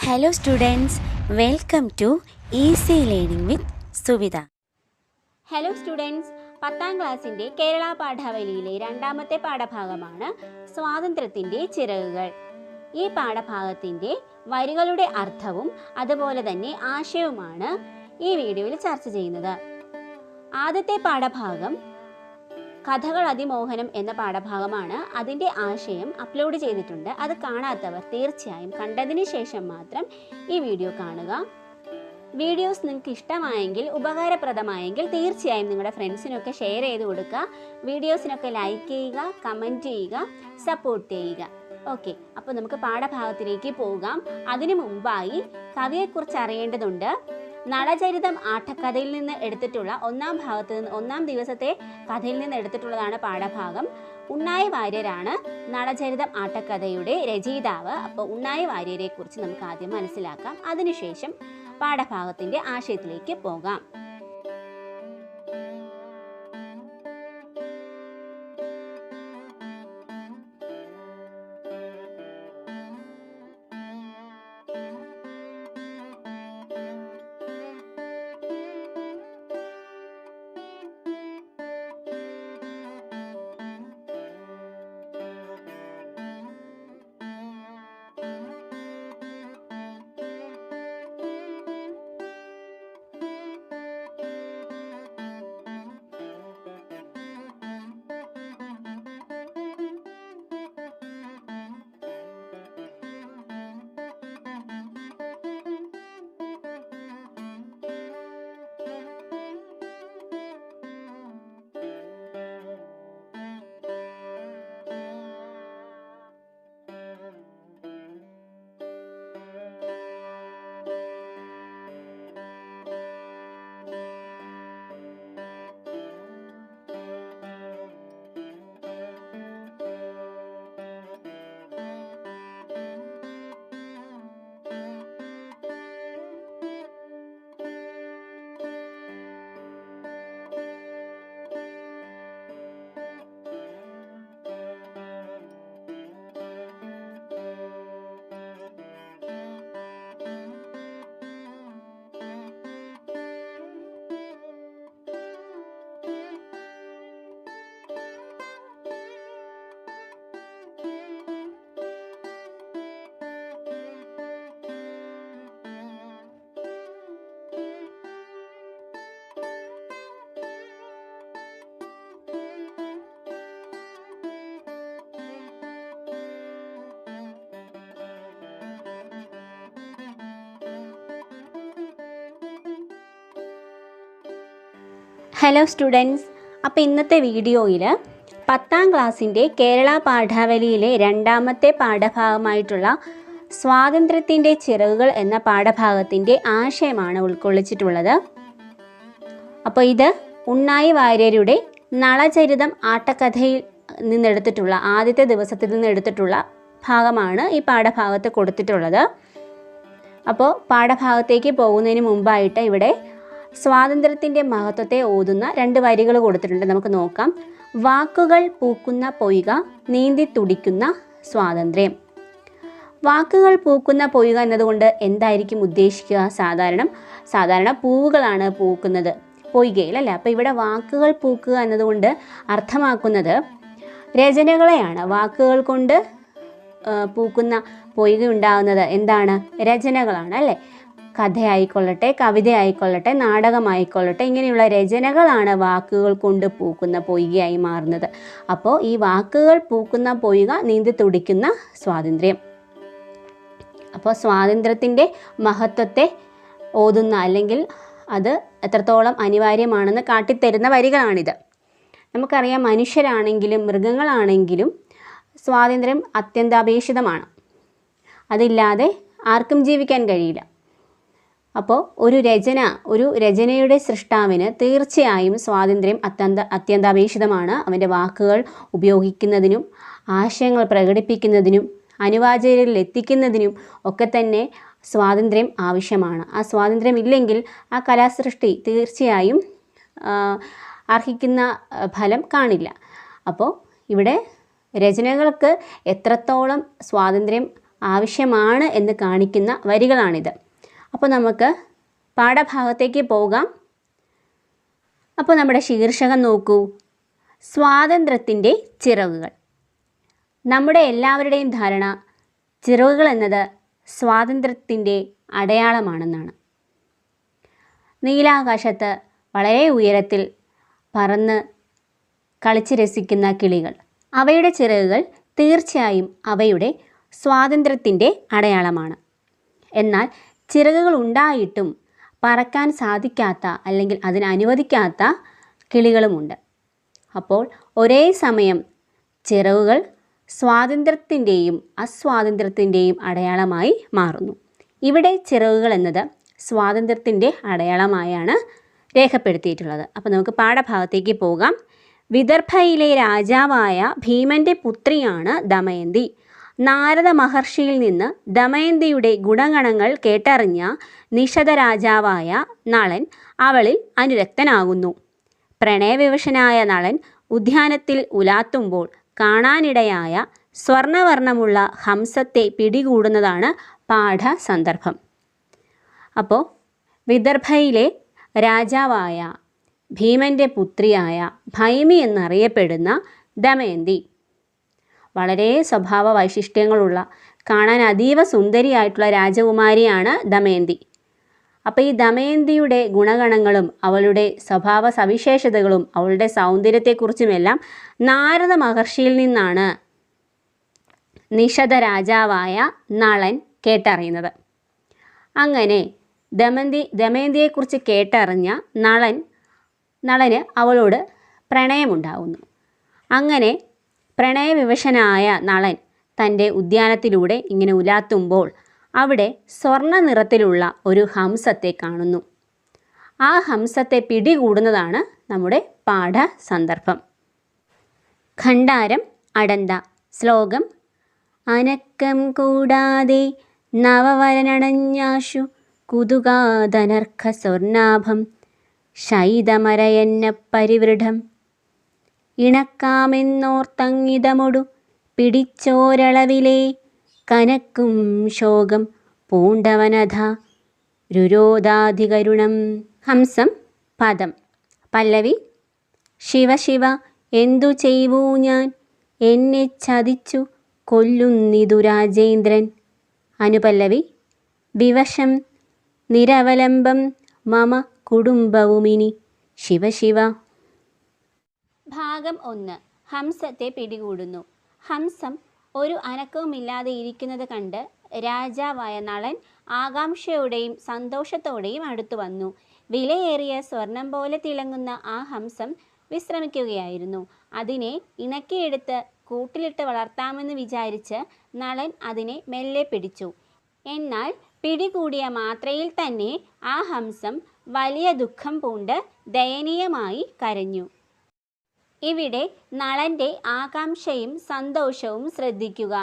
Hello students, welcome to Easy Learning with Suvida. Hello students, 10ാം ക്ലാസ്സിൻ്റെ കേരള പാഠാവലിയിലെ രണ്ടാമത്തെ പാഠഭാഗമാണ് സ്വാതന്ത്ര്യത്തിൻ്റെ ചിറകുകൾ. ഈ പാഠഭാഗത്തിൻ്റെ വരികളുടെ അർത്ഥവും അതുപോലെ തന്നെ ആശയവുമാണ് ഈ വീഡിയോയിൽ ചർച്ച ചെയ്യുന്നത്. ആദ്യത്തെ പാഠഭാഗം കഥകൾ അതിമോഹനം എന്ന പാഠഭാഗമാണ്. അതിൻ്റെ ആശയം അപ്ലോഡ് ചെയ്തിട്ടുണ്ട്. അത് കാണാത്തവർ തീർച്ചയായും കണ്ടതിന് ശേഷം മാത്രം ഈ വീഡിയോ കാണുക. വീഡിയോസ് നിങ്ങൾക്ക് ഇഷ്ടമായെങ്കിൽ, ഉപകാരപ്രദമായെങ്കിൽ തീർച്ചയായും നിങ്ങളുടെ ഫ്രണ്ട്സിനൊക്കെ ഷെയർ ചെയ്ത് കൊടുക്കുക. വീഡിയോസിനൊക്കെ ലൈക്ക് ചെയ്യുക, കമൻറ്റ് ചെയ്യുക, സപ്പോർട്ട് ചെയ്യുക. ഓക്കെ, അപ്പോൾ നമുക്ക് പാഠഭാഗത്തിലേക്ക് പോകാം. അതിനു മുമ്പായി കവിയെക്കുറിച്ച് അറിയേണ്ടതുണ്ട്. നളചരിതം ആട്ടക്കഥയിൽ നിന്ന് എടുത്തിട്ടുള്ള ഒന്നാം ദിവസത്തെ കഥയിൽ നിന്ന് എടുത്തിട്ടുള്ളതാണ് പാഠഭാഗം. ഉണ്ണായി വാര്യരാണ് നളചരിതം ആട്ടക്കഥയുടെ രചയിതാവ്. അപ്പോൾ ഉണ്ണായി വാര്യരെ കുറിച്ച് നമുക്ക് ആദ്യം മനസ്സിലാക്കാം. അതിനുശേഷം പാഠഭാഗത്തിൻ്റെ ആശയത്തിലേക്ക് പോകാം. ഹലോ സ്റ്റുഡൻസ്, അപ്പോൾ ഇന്നത്തെ വീഡിയോയിൽ 10ാം ക്ലാസ്സിൻ്റെ കേരള പാഠാവലിയിലെ രണ്ടാമത്തെ പാഠഭാഗമായിട്ടുള്ള സ്വാതന്ത്ര്യത്തിൻ്റെ ചിറകുകൾ എന്ന പാഠഭാഗത്തിൻ്റെ ആശയമാണ് ഉൾക്കൊള്ളിച്ചിട്ടുള്ളത്. അപ്പോൾ ഇത് ഉണ്ണായി വാര്യരുടെ നളചരിതം ആട്ടക്കഥയിൽ നിന്നെടുത്തിട്ടുള്ള ആദ്യത്തെ ദിവസത്തിൽ നിന്നെടുത്തിട്ടുള്ള ഭാഗമാണ് ഈ പാഠഭാഗത്ത് കൊടുത്തിട്ടുള്ളത്. അപ്പോൾ പാഠഭാഗത്തേക്ക് പോകുന്നതിന് മുമ്പായിട്ട് ഇവിടെ സ്വാതന്ത്ര്യത്തിൻ്റെ മഹത്വത്തെ ഓതുന്ന 2 വരികൾ കൊടുത്തിട്ടുണ്ട്. നമുക്ക് നോക്കാം. വാക്കുകൾ പൂക്കുന്ന പൊയ്ക, നീന്തി തുടിക്കുന്ന സ്വാതന്ത്ര്യം. വാക്കുകൾ പൂക്കുന്ന പൊയ്ക എന്നതുകൊണ്ട് എന്തായിരിക്കും ഉദ്ദേശിക്കുക? സാധാരണ പൂവുകളാണ് പൂക്കുന്നത് പൊയ്കയിൽ, അല്ലേ? അപ്പോൾ ഇവിടെ വാക്കുകൾ പൂക്കുക എന്നതുകൊണ്ട് അർത്ഥമാക്കുന്നത് രചനകളെയാണ്. വാക്കുകൾ കൊണ്ട് പൂക്കുന്ന പൊയ്ക ഉണ്ടാകുന്നത് എന്താണ്? രചനകളാണ്, അല്ലേ? കഥയായിക്കൊള്ളട്ടെ, കവിതയായിക്കൊള്ളട്ടെ, നാടകമായിക്കൊള്ളട്ടെ, ഇങ്ങനെയുള്ള രചനകളാണ് വാക്കുകൾ കൊണ്ട് പൂക്കുന്ന പൊയ്കയായി മാറുന്നത്. അപ്പോൾ ഈ വാക്കുകൾ പൂക്കുന്ന പൊയ്ക, നീന്തി തുടിക്കുന്ന സ്വാതന്ത്ര്യം. അപ്പോൾ സ്വാതന്ത്ര്യത്തിൻ്റെ മഹത്വത്തെ ഓതുന്ന, അല്ലെങ്കിൽ അത് എത്രത്തോളം അനിവാര്യമാണെന്ന് കാട്ടിത്തരുന്ന വരികളാണിത്. നമുക്കറിയാം, മനുഷ്യരാണെങ്കിലും മൃഗങ്ങളാണെങ്കിലും സ്വാതന്ത്ര്യം അത്യന്താപേക്ഷിതമാണ്. അതില്ലാതെ ആർക്കും ജീവിക്കാൻ കഴിയില്ല. അപ്പോൾ ഒരു രചനയുടെ സൃഷ്ടാവിന് തീർച്ചയായും സ്വാതന്ത്ര്യം അത്യന്താപേക്ഷിതമാണ്. അവൻ്റെ വാക്കുകൾ ഉപയോഗിക്കുന്നതിനും ആശയങ്ങൾ പ്രകടിപ്പിക്കുന്നതിനും അനുവാചകരിൽ എത്തിക്കുന്നതിനും ഒക്കെ തന്നെ സ്വാതന്ത്ര്യം ആവശ്യമാണ്. ആ സ്വാതന്ത്ര്യം ഇല്ലെങ്കിൽ ആ കലാസൃഷ്ടി തീർച്ചയായും അർഹിക്കുന്ന ഫലം കാണില്ല. അപ്പോൾ ഇവിടെ രചനകൾക്ക് എത്രത്തോളം സ്വാതന്ത്ര്യം ആവശ്യമാണ് എന്ന് കാണിക്കുന്ന വരികളാണിത്. അപ്പോൾ നമുക്ക് പാഠഭാഗത്തേക്ക് പോകാം. അപ്പോൾ നമ്മുടെ ശീർഷകം നോക്കൂ, സ്വാതന്ത്ര്യത്തിൻ്റെ ചിറകുകൾ. നമ്മുടെ എല്ലാവരുടെയും ധാരണ ചിറകുകൾ എന്നത് സ്വാതന്ത്ര്യത്തിൻ്റെ അടയാളമാണെന്നാണ്. നീലാകാശത്ത് വളരെ ഉയരത്തിൽ പറന്ന് കളിച്ച് രസിക്കുന്ന കിളികൾ, അവയുടെ ചിറകുകൾ തീർച്ചയായും അവയുടെ സ്വാതന്ത്ര്യത്തിൻ്റെ അടയാളമാണ്. എന്നാൽ ചിറകുകൾ ഉണ്ടായിട്ടും പറക്കാൻ സാധിക്കാത്ത അല്ലെങ്കിൽ അതിന് അനുവദിക്കാത്ത കിളികളുമുണ്ട്. അപ്പോൾ ഒരേ സമയം ചിറകുകൾ സ്വാതന്ത്ര്യത്തിൻ്റെയും അസ്വാതന്ത്ര്യത്തിൻ്റെയും അടയാളമായി മാറുന്നു. ഇവിടെ ചിറകുകൾ എന്നത് സ്വാതന്ത്ര്യത്തിൻ്റെ അടയാളമായാണ് രേഖപ്പെടുത്തിയിട്ടുള്ളത്. അപ്പോൾ നമുക്ക് പാഠഭാഗത്തേക്ക് പോകാം. വിദർഭയിലെ രാജാവായ ഭീമൻ്റെ പുത്രിയാണ് ദമയന്തി. നാരദ മഹർഷിയിൽ നിന്ന് ദമയന്തിയുടെ ഗുണഗണങ്ങൾ കേട്ടറിഞ്ഞ നിഷധ രാജാവായ നളൻ അവളിൽ അനുരക്തനാകുന്നു. പ്രണയവിവശനായ നളൻ ഉദ്യാനത്തിൽ ഉലാത്തുമ്പോൾ കാണാനിടയായ സ്വർണവർണ്ണമുള്ള ഹംസത്തെ പിടികൂടുന്നതാണ് പാഠസന്ദർഭം. അപ്പോൾ വിദർഭയിലെ രാജാവായ ഭീമൻ്റെ പുത്രിയായ ഭൈമി എന്നറിയപ്പെടുന്ന ദമയന്തി വളരെ സ്വഭാവ വൈശിഷ്ട്യങ്ങളുള്ള, കാണാൻ അതീവ സുന്ദരിയായിട്ടുള്ള രാജകുമാരിയാണ് ദമയന്തി. അപ്പോൾ ഈ ദമയന്തിയുടെ ഗുണഗണങ്ങളും അവളുടെ സ്വഭാവ സവിശേഷതകളും അവളുടെ സൗന്ദര്യത്തെക്കുറിച്ചുമെല്ലാം നാരദ മഹർഷിയിൽ നിന്നാണ് നിഷധ രാജാവായ നളൻ കേട്ടറിയുന്നത്. അങ്ങനെ ദമയന്തിയെക്കുറിച്ച് കേട്ടറിഞ്ഞ നളന് അവളോട് പ്രണയമുണ്ടാകുന്നു. അങ്ങനെ പ്രണയവിവശനായ നളൻ തൻ്റെ ഉദ്യാനത്തിലൂടെ ഇങ്ങനെ ഉലാത്തുമ്പോൾ അവിടെ സ്വർണ്ണ നിറത്തിലുള്ള ഒരു ഹംസത്തെ കാണുന്നു. ആ ഹംസത്തെ പിടികൂടുന്നതാണ് നമ്മുടെ പാഠസന്ദർഭം. ഖണ്ഡാരം അടന്ത. ശ്ലോകം: അനക്കം കൂടാതെ നവവരനണഞ്ഞാശു കുതുകാതനർഘ സ്വർണാഭം ശൈതമരയന്ന പരിവൃഢം ഇണക്കാമെന്നോർത്തങ്ങിതമൊടു പിടിച്ചോരളവിലെ കനക്കും ശോകം പൂണ്ടവനധ രുരോധാധികരുണം. ഹംസം പദം. പല്ലവി: ശിവ ശിവ എന്തു ചെയ്വൂ ഞാൻ, എന്നെ ചതിച്ചു കൊല്ലുന്നിതു രാജേന്ദ്രൻ. അനുപല്ലവി: വിവശം നിരവലംബം മമ കുടുംബവുമിനി ശിവ ശിവ. ഭാഗം 1. ഹംസത്തെ പിടികൂടുന്നു. ഹംസം ഒരു അനക്കവുമില്ലാതെ ഇരിക്കുന്നത് കണ്ട് രാജാവായ നളൻ ആകാംക്ഷയോടെയും സന്തോഷത്തോടെയും അടുത്തു വന്നു. വിലയേറിയ സ്വർണം പോലെ തിളങ്ങുന്ന ആ ഹംസം വിശ്രമിക്കുകയായിരുന്നു. അതിനെ ഇണക്കിയെടുത്ത് കൂട്ടിലിട്ട് വളർത്താമെന്ന് വിചാരിച്ച് നളൻ അതിനെ മെല്ലെ പിടിച്ചു. എന്നാൽ പിടികൂടിയ മാത്രയിൽ തന്നെ ആ ഹംസം വലിയ ദുഃഖം പൂണ്ട് ദയനീയമായി കരഞ്ഞു. ഇവിടെ നളൻ്റെ ആകാംക്ഷയും സന്തോഷവും ശ്രദ്ധിക്കുക.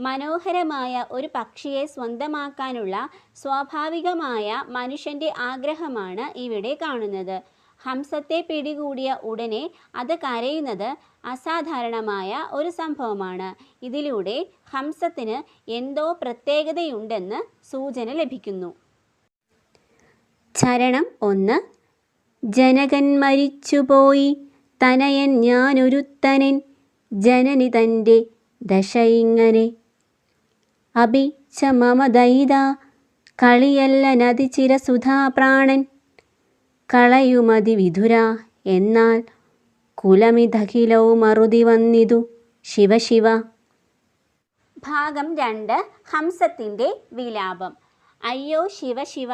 മനോഹരമായ ഒരു പക്ഷിയെ സ്വന്തമാക്കാനുള്ള സ്വാഭാവികമായ മനുഷ്യൻ്റെ ആഗ്രഹമാണ് ഇവിടെ കാണുന്നത്. ഹംസത്തെ പിടികൂടിയ ഉടനെ അത് കരയുന്നത് അസാധാരണമായ ഒരു സംഭവമാണ്. ഇതിലൂടെ ഹംസത്തിന് എന്തോ പ്രത്യേകതയുണ്ടെന്ന് സൂചന ലഭിക്കുന്നു. ചരണം 1. ജനകൻ മരിച്ചുപോയി തനയൻ ഞാനൊരുത്തനൻ, ജനനി തൻ്റെ ദശയിങ്ങനെ അഭിച്ച മമ ദൈത കളിയല്ല നദി ചിരസുധാ പ്രാണൻ കളയുമതി വിധുര എന്നാൽ കുലമിതഖിലവും മറുതി വന്നിതു ശിവ ശിവ. ഭാഗം 2. ഹംസത്തിൻ്റെ വിലാപം. അയ്യോ ശിവ ശിവ,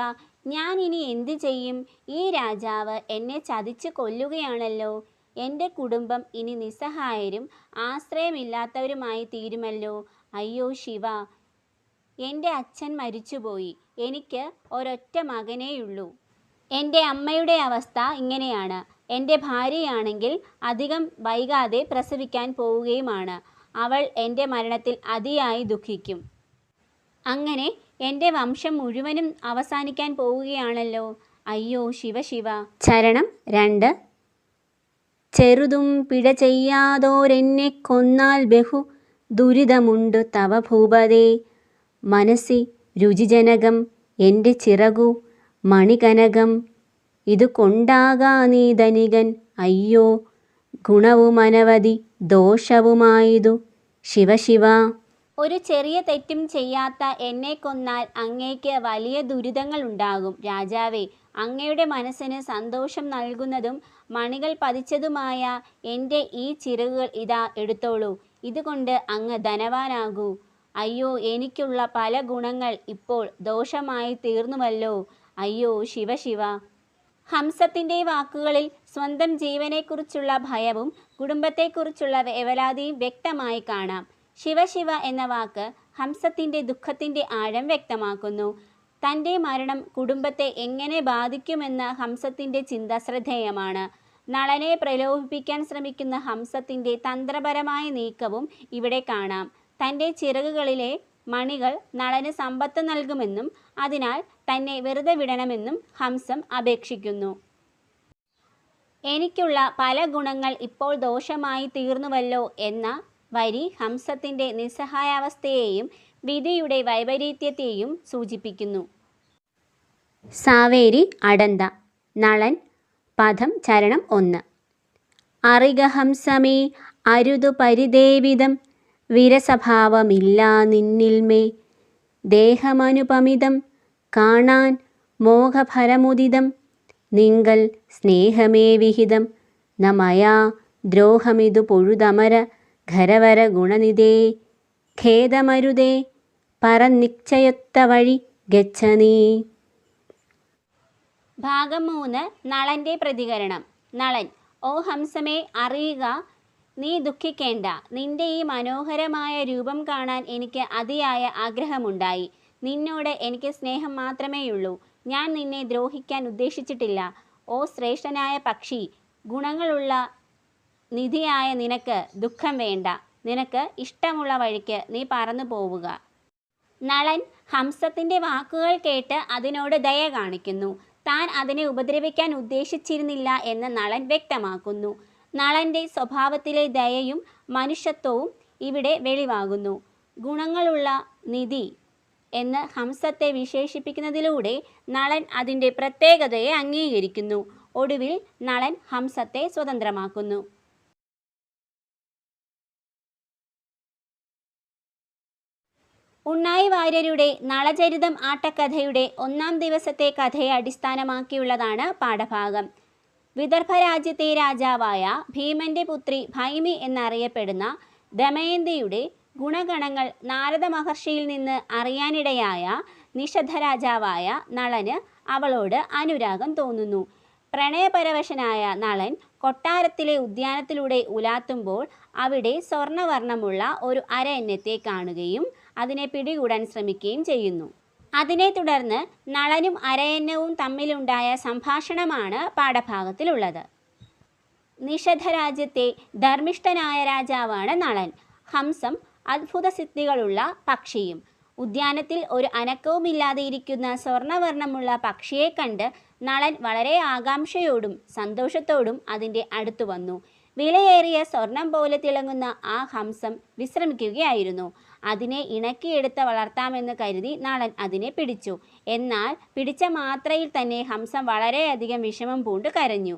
ഞാൻ ഇനി എന്തു ചെയ്യും? ഈ രാജാവ് എന്നെ ചതിച്ച് കൊല്ലുകയാണല്ലോ. എൻ്റെ കുടുംബം ഇനി നിസ്സഹായരും ആശ്രയമില്ലാത്തവരുമായി തീരുമല്ലോ. അയ്യോ ശിവ, എൻ്റെ അച്ഛൻ മരിച്ചുപോയി. എനിക്ക് ഒരൊറ്റ മകനേയുള്ളൂ. എൻ്റെ അമ്മയുടെ അവസ്ഥ ഇങ്ങനെയാണ്. എൻ്റെ ഭാര്യയാണെങ്കിൽ അധികം വൈകാതെ പ്രസവിക്കാൻ പോവുകയുമാണ്. അവൾ എൻ്റെ മരണത്തിൽ അതിയായി ദുഃഖിക്കും. അങ്ങനെ എൻ്റെ വംശം മുഴുവനും അവസാനിക്കാൻ പോവുകയാണല്ലോ. അയ്യോ ശിവ ശിവ. ചരണം 2. ചെറുതും പിഴ ചെയ്യാതോരെന്നെ കൊന്നാൽ ബഹു ദുരിതമുണ്ട് തവ ഭൂപതേ. മനസ്സി രുചിജനകം എൻ്റെ ചിറകു മണികനകം ഇതു കൊണ്ടാകാ നീ ധനികൻ അയ്യോ ഗുണവുമനവധി ദോഷവുമായതു ശിവശിവ. ഒരു ചെറിയ തെറ്റും ചെയ്യാത്ത എന്നെ കൊന്നാൽ അങ്ങേക്ക് വലിയ ദുരിതങ്ങൾ ഉണ്ടാകും രാജാവേ. അങ്ങയുടെ മനസ്സിന് സന്തോഷം നൽകുന്നതും മണികൾ പതിച്ചതുമായ എൻ്റെ ഈ ചിറകുകൾ ഇതാ എടുത്തോളൂ. ഇതുകൊണ്ട് അങ്ങ് ധനവാനാകൂ. അയ്യോ എനിക്കുള്ള പല ഗുണങ്ങൾ ഇപ്പോൾ ദോഷമായി തീർന്നുവല്ലോ. അയ്യോ ശിവശിവ. ഹംസത്തിൻ്റെ വാക്കുകളിൽ സ്വന്തം ജീവനെക്കുറിച്ചുള്ള ഭയവും കുടുംബത്തെക്കുറിച്ചുള്ള വേവലാതിയും വ്യക്തമായി കാണാം. ശിവശിവ എന്ന വാക്ക് ഹംസത്തിൻ്റെ ദുഃഖത്തിൻ്റെ ആഴം വ്യക്തമാക്കുന്നു. തൻ്റെ മരണം കുടുംബത്തെ എങ്ങനെ ബാധിക്കുമെന്ന ഹംസത്തിൻ്റെ ചിന്ത ശ്രദ്ധേയമാണ്. നളനെ പ്രലോഭിപ്പിക്കാൻ ശ്രമിക്കുന്ന ഹംസത്തിൻ്റെ തന്ത്രപരമായ നീക്കവും ഇവിടെ കാണാം. തൻ്റെ ചിറകുകളിലെ മണികൾ നളന് സമ്പത്ത് നൽകുമെന്നും അതിനാൽ തന്നെ വെറുതെ വിടണമെന്നും ഹംസം അപേക്ഷിക്കുന്നു. എനിക്കുള്ള പല ഗുണങ്ങൾ ഇപ്പോൾ ദോഷമായി തീർന്നുവല്ലോ എന്ന വരി ഹംസത്തിൻ്റെ നിസ്സഹായാവസ്ഥയെയും വിധിയുടെ വൈപരീത്യത്തെയും സൂചിപ്പിക്കുന്നു. സാവേരി അടന്ത. നളൻ. പദം ചരണം 1. അറിക ഹംസമേ അരുതു പരിദേവിതം വിരസഭാവമില്ലാ നിന്നിൽമേ ദേഹമനുപമിതം കാണാൻ മോഹഭരമുദിതം നിങ്കൽ സ്നേഹമേ വിഹിതം നമയാ ദ്രോഹമിതു പൊഴുതമര ഖരവര ഗുണനിധേ ഖേദമരുതേ പറനിശ്ചയൊത്ത വഴി ഗച്ഛനീ. ഭാഗം 3. നളൻ്റെ പ്രതികരണം. നളൻ. ഓ ഹംസമേ അറിയുക, നീ ദുഃഖിക്കേണ്ട. നിന്റെ ഈ മനോഹരമായ രൂപം കാണാൻ എനിക്ക് അതിയായ ആഗ്രഹമുണ്ടായി. നിന്നോട് എനിക്ക് സ്നേഹം മാത്രമേയുള്ളൂ. ഞാൻ നിന്നെ ദ്രോഹിക്കാൻ ഉദ്ദേശിച്ചിട്ടില്ല. ഓ ശ്രേഷ്ഠനായ പക്ഷി, ഗുണങ്ങളുള്ള നിധിയായ നിനക്ക് ദുഃഖം വേണ്ട. നിനക്ക് ഇഷ്ടമുള്ള വഴിക്ക് നീ പറന്നു പോവുക. നളൻ ഹംസത്തിൻ്റെ വാക്കുകൾ കേട്ട് അതിനോട് ദയ കാണിക്കുന്നു. താൻ അതിനെ ഉപദ്രവിക്കാൻ ഉദ്ദേശിച്ചിരുന്നില്ല എന്ന് നളൻ വ്യക്തമാക്കുന്നു. നളൻ്റെ സ്വഭാവത്തിലെ ദയയും മനുഷ്യത്വവും ഇവിടെ വെളിവാകുന്നു. ഗുണങ്ങളുള്ള നിധി എന്ന് ഹംസത്തെ വിശേഷിപ്പിക്കുന്നതിലൂടെ നളൻ അതിൻ്റെ പ്രത്യേകതയെ അംഗീകരിക്കുന്നു. ഒടുവിൽ നളൻ ഹംസത്തെ സ്വതന്ത്രമാക്കുന്നു. ഉണ്ണായി വാര്യരുടെ നളചരിതം ആട്ടക്കഥയുടെ 1-ാം ദിവസത്തെ കഥയെ അടിസ്ഥാനമാക്കിയുള്ളതാണ് പാഠഭാഗം. വിദർഭ രാജ്യത്തെ രാജാവായ ഭീമന്റെ പുത്രി ഭൈമി എന്നറിയപ്പെടുന്ന ദമയന്തിയുടെ ഗുണഗണങ്ങൾ നാരദ മഹർഷിയിൽ നിന്ന് അറിയാനിടയായ നിഷധ രാജാവായ നളന് അവളോട് അനുരാഗം തോന്നുന്നു. പ്രണയപരവശനായ നളൻ കൊട്ടാരത്തിലെ ഉദ്യാനത്തിലൂടെ ഉലാത്തുമ്പോൾ അവിടെ സ്വർണവർണ്ണമുള്ള ഒരു അരയന്നത്തെ കാണുകയും അതിനെ പിടികൂടാൻ ശ്രമിക്കുകയും ചെയ്യുന്നു. അതിനെ തുടർന്ന് നളനും അരയന്നവും തമ്മിലുണ്ടായ സംഭാഷണമാണ് പാഠഭാഗത്തിലുള്ളത്. നിഷധ രാജ്യത്തെ ധർമ്മിഷ്ഠനായ രാജാവാണ് നളൻ. ഹംസം അത്ഭുത സിദ്ധികളുള്ള പക്ഷിയും. ഉദ്യാനത്തിൽ ഒരു അനക്കവുമില്ലാതെ ഇരിക്കുന്ന സ്വർണവർണ്ണമുള്ള പക്ഷിയെ കണ്ട് നളൻ വളരെ ആകാംക്ഷയോടും സന്തോഷത്തോടും അതിൻ്റെ അടുത്തു വന്നു. വിലയേറിയ സ്വർണം പോലെ തിളങ്ങുന്ന ആ ഹംസം വിശ്രമിക്കുകയായിരുന്നു. അതിനെ ഇണക്കിയെടുത്ത് വളർത്താമെന്ന് കരുതി നളൻ അതിനെ പിടിച്ചു. എന്നാൽ പിടിച്ച മാത്രയിൽ തന്നെ ഹംസം വളരെയധികം വിഷമം പൂണ്ട് കരഞ്ഞു.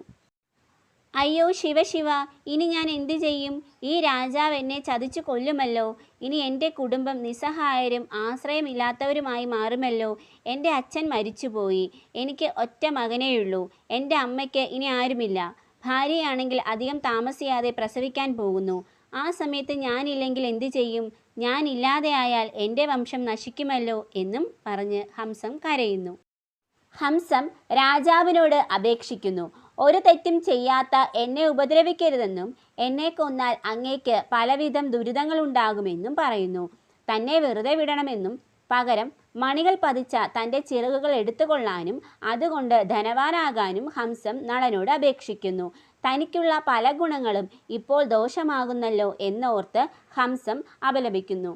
അയ്യോ ശിവശിവ, ഇനി ഞാൻ എന്തു ചെയ്യും? ഈ രാജാവ് എന്നെ ചതിച്ചു കൊല്ലുമല്ലോ. ഇനി എൻ്റെ കുടുംബം നിസ്സഹായരും ആശ്രയമില്ലാത്തവരുമായി മാറുമല്ലോ. എൻ്റെ അച്ഛൻ മരിച്ചുപോയി. എനിക്ക് ഒറ്റ മകനേയുള്ളൂ. എൻ്റെ അമ്മയ്ക്ക് ഇനി ആരുമില്ല. ഭാര്യയാണെങ്കിൽ അധികം താമസിയാതെ പ്രസവിക്കാൻ പോകുന്നു. ആ സമയത്ത് ഞാനില്ലെങ്കിൽ എന്തു ചെയ്യും? ഞാനില്ലാതെയായാൽ എൻ്റെ വംശം നശിക്കുമല്ലോ എന്നും പറഞ്ഞ് ഹംസം കരയുന്നു. ഹംസം രാജാവിനോട് അപേക്ഷിക്കുന്നു. ഒരു തെറ്റും ചെയ്യാത്ത എന്നെ ഉപദ്രവിക്കരുതെന്നും എന്നെ കൊന്നാൽ അങ്ങേക്ക് പലവിധം ദുരിതങ്ങളുണ്ടാകുമെന്നും പറയുന്നു. തന്നെ വെറുതെ വിടണമെന്നും പകരം മണികൾ പതിച്ച തൻ്റെ ചിറകുകൾ എടുത്തുകൊള്ളാനും അതുകൊണ്ട് ധനവാനാകാനും ഹംസം നളനോട് അപേക്ഷിക്കുന്നു. തനിക്കുള്ള പല ഗുണങ്ങളും ഇപ്പോൾ ദോഷമാകുന്നല്ലോ എന്നോർത്ത് ഹംസം അപലപിക്കുന്നു.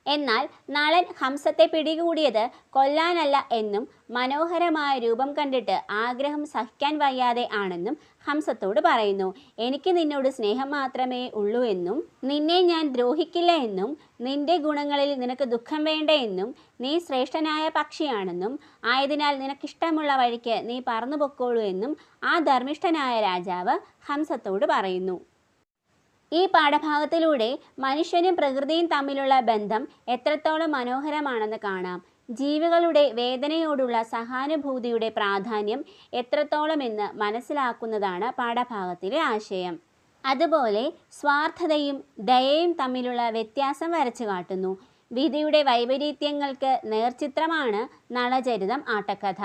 എന്നാൽ നളൻ ഹംസത്തെ പിടികൂടിയത് കൊല്ലാനല്ല എന്നും മനോഹരമായ രൂപം കണ്ടിട്ട് ആഗ്രഹം സഹിക്കാൻ വയ്യാതെ ആണെന്നും ഹംസത്തോട് പറയുന്നു. എനിക്ക് നിന്നോട് സ്നേഹം മാത്രമേ ഉള്ളൂ എന്നും നിന്നെ ഞാൻ ദ്രോഹിക്കില്ല എന്നും നിന്റെ ഗുണങ്ങളിൽ നിനക്ക് ദുഃഖം വേണ്ട എന്നും നീ ശ്രേഷ്ഠനായ പക്ഷിയാണെന്നും ആയതിനാൽ നിനക്കിഷ്ടമുള്ള വഴിക്ക് നീ പറന്നു പൊക്കോളൂ എന്നും ആ ധർമ്മിഷ്ഠനായ രാജാവ് ഹംസത്തോട് പറയുന്നു. ഈ പാഠഭാഗത്തിലൂടെ മനുഷ്യനും പ്രകൃതിയും തമ്മിലുള്ള ബന്ധം എത്രത്തോളം മനോഹരമാണെന്ന് കാണാം. ജീവികളുടെ വേദനയോടുള്ള സഹാനുഭൂതിയുടെ പ്രാധാന്യം എത്രത്തോളമെന്ന് മനസ്സിലാക്കുന്നതാണ് പാഠഭാഗത്തിലെ ആശയം. അതുപോലെ സ്വാർത്ഥതയും ദയയും തമ്മിലുള്ള വ്യത്യാസം വരച്ചു കാട്ടുന്നു. വിധിയുടെ വൈപരീത്യങ്ങൾക്ക് നേർചിത്രമാണ് നളചരിതം ആട്ടക്കഥ.